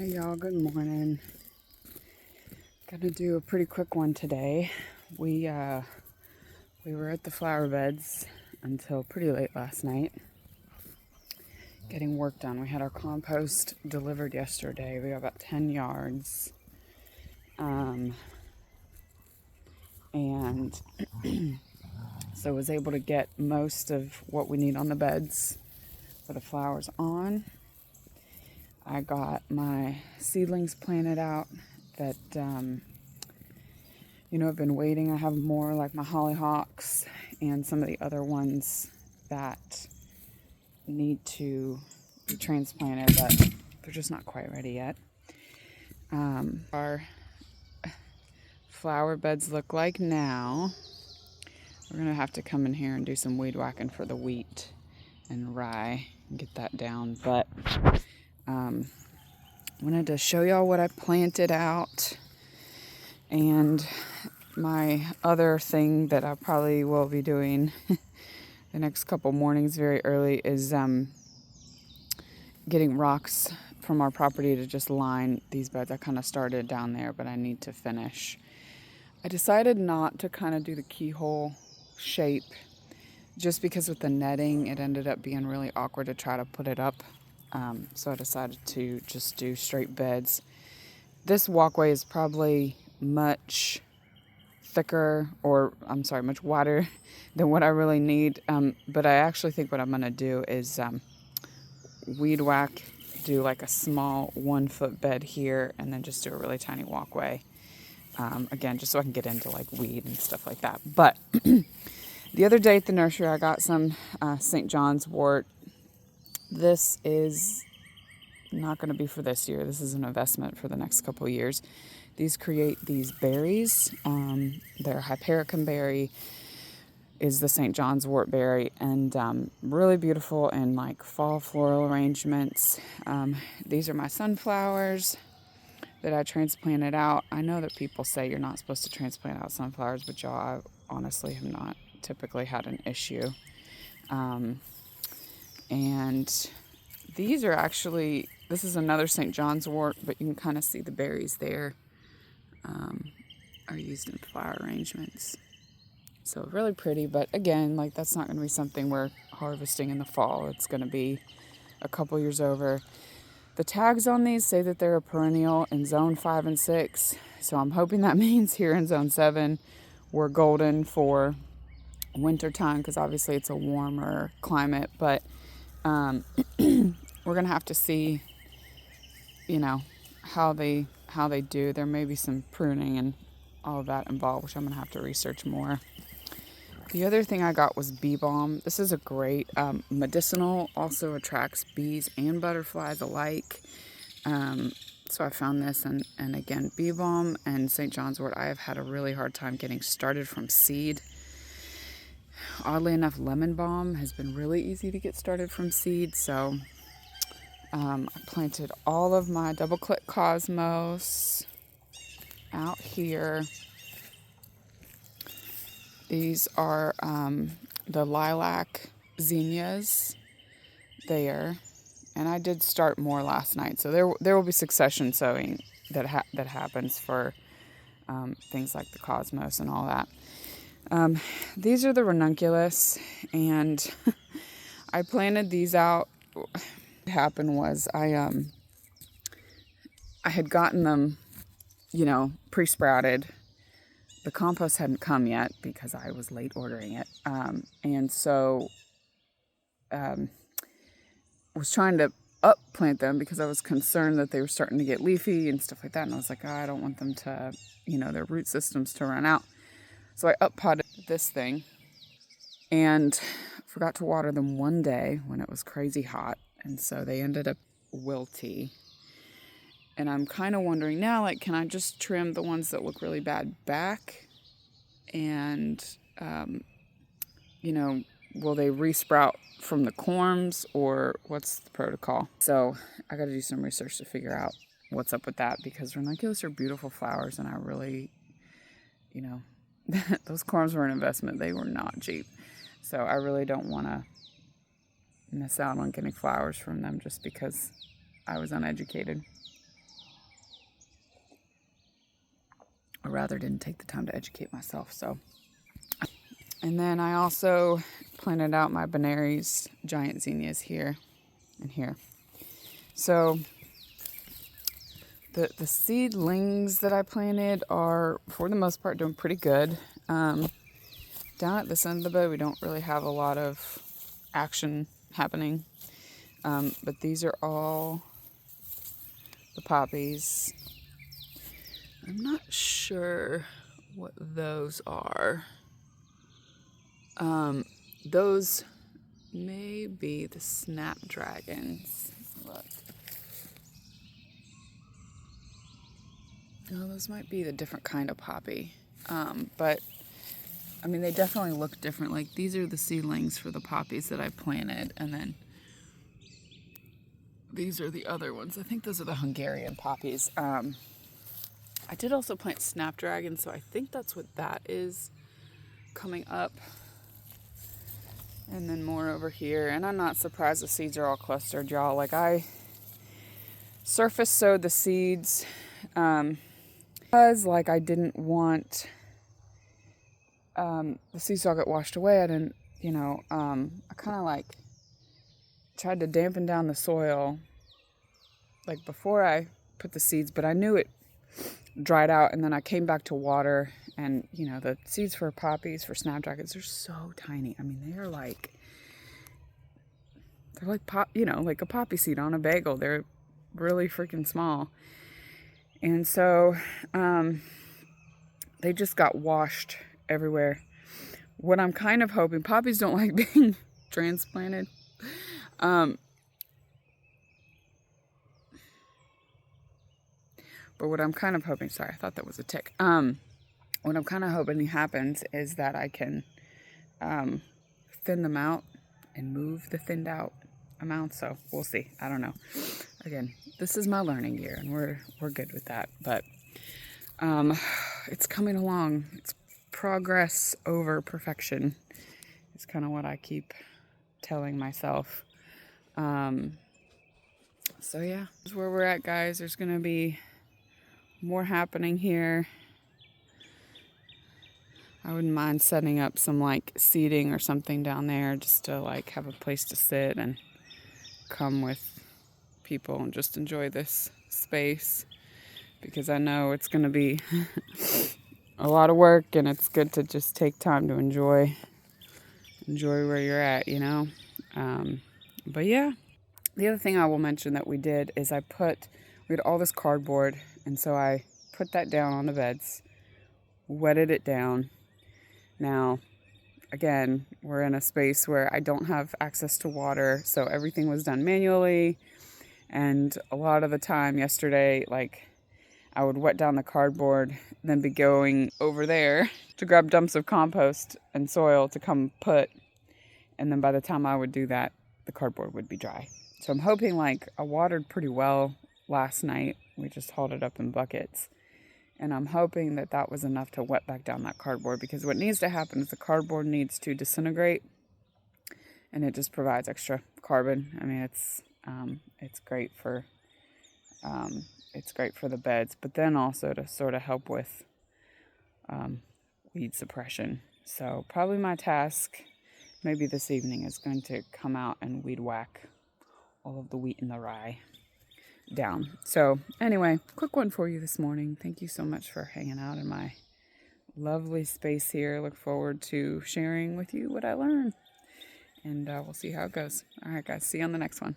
Hey y'all, good morning. Gonna do a pretty quick one today. We were at the flower beds until pretty late last night getting work done. We had our compost delivered yesterday. We got about 10 yards. And so was able to get most of what we need on the beds for the flowers on. I got my seedlings planted out that I've been waiting. I have more like my hollyhocks and some of the other ones that need to be transplanted, but they're just not quite ready yet. Our flower beds look like now. We're going to have to come in here and do some weed whacking for the wheat and rye and get that down. But wanted to show y'all what I planted out. And my other thing that I probably will be doing the next couple mornings very early is getting rocks from our property to just line these beds. I kind of started down there, but I need to finish. I decided not to kind of do the keyhole shape just because with the netting, it ended up being really awkward to try to put it up. So I decided to just do straight beds. This walkway is probably much much wider than what I really need. But I actually think what I'm going to do is weed whack, do like a small 1 foot bed here, and then just do a really tiny walkway. Again, just so I can get into like weed and stuff like that. But the other day at the nursery, I got some St. John's wort. This is not going to be for this year. This is an investment for the next couple of years. These create these berries. Their hypericum berry is the St. John's wort berry, and really beautiful in like fall floral arrangements. These are my sunflowers that I transplanted out. I know that people say you're not supposed to transplant out sunflowers, but y'all, I honestly have not typically had an issue. And these are actually, this is another St. John's wort, but you can kind of see the berries there are used in flower arrangements. So really pretty, but again, like that's not going to be something we're harvesting in the fall. It's going to be a couple years over. The tags on these say that they're a perennial in zone 5 and 6. So I'm hoping that means here in zone 7, we're golden for winter time, because obviously it's a warmer climate, but we're going to have to see, how they do. There may be some pruning and all of that involved, which I'm going to have to research more. The other thing I got was bee balm. This is a great medicinal, also attracts bees and butterflies alike. So I found this, and again, bee balm and St. John's wort, I have had a really hard time getting started from seed. Oddly enough, lemon balm has been really easy to get started from seed. So I planted all of my double click cosmos out here. These are the lilac zinnias there, and I did start more last night, so there will be succession sowing that happens for things like the cosmos and all that. These are the ranunculus, and I planted these out. What happened was I had gotten them, pre-sprouted. The compost hadn't come yet because I was late ordering it. And so was trying to plant them because I was concerned that they were starting to get leafy and stuff like that. And I was like, I don't want them to, their root systems to run out. So I potted this thing and forgot to water them one day when it was crazy hot. And so they ended up wilty. And I'm kind of wondering now, like, can I just trim the ones that look really bad back? And, will they resprout from the corms, or what's the protocol? So I got to do some research to figure out what's up with that, because ranunculus are beautiful flowers, and I really, those corms were an investment. They were not cheap. So I really don't want to miss out on getting flowers from them just because I was uneducated. or rather didn't take the time to educate myself. So, and then I also planted out my Benaries giant zinnias here and here. So the seedlings that I planted are, for the most part, doing pretty good. Down at this end of the bed, we don't really have a lot of action happening. But these are all the poppies. I'm not sure what those are. Those may be the snapdragons. Look. No, those might be the different kind of poppy. But I mean, they definitely look different. Like, these are the seedlings for the poppies that I planted, and then these are the other ones. I think those are the Hungarian poppies. I did also plant snapdragon, so I think that's what that is coming up. And then more over here. And I'm not surprised the seeds are all clustered, y'all. Like, I surface sowed the seeds because, like, I didn't want the seeds all get washed away. I didn't, I kind of like tried to dampen down the soil like before I put the seeds, but I knew it dried out, and then I came back to water, and the seeds for poppies, for snapdragons, they're so tiny. I mean, they're like like a poppy seed on a bagel. They're really freaking small. And so they just got washed everywhere. What I'm kind of hoping, poppies don't like being transplanted. But what I'm kind of hoping, sorry, I thought that was a tick. What I'm kind of hoping happens is that I can thin them out and move the thinned out amount. So we'll see. I don't know. Again, this is my learning year, and we're good with that. But it's coming along. It's progress over perfection. It's kind of what I keep telling myself. So yeah, this is where we're at, guys. There's gonna be more happening here. I wouldn't mind setting up some like seating or something down there, just to like have a place to sit and come with people and just enjoy this space, because I know it's going to be a lot of work, and it's good to just take time to enjoy where you're at, But yeah, the other thing I will mention that we did is we had all this cardboard, and so I put that down on the beds, wetted it down. Now, again, we're in a space where I don't have access to water, so everything was done manually. And a lot of the time yesterday, like, I would wet down the cardboard, then be going over there to grab dumps of compost and soil to come put. And then by the time I would do that, the cardboard would be dry. So I'm hoping, like, I watered pretty well last night. We just hauled it up in buckets. And I'm hoping that that was enough to wet back down that cardboard, because what needs to happen is the cardboard needs to disintegrate, and it just provides extra carbon. I mean, it's great for the beds, but then also to sort of help with weed suppression. So probably my task, maybe this evening, is going to come out and weed whack all of the wheat and the rye down. So anyway, quick one for you this morning. Thank you so much for hanging out in my lovely space here. Look forward to sharing with you what I learned, and we'll see how it goes. All right, guys, see you on the next one.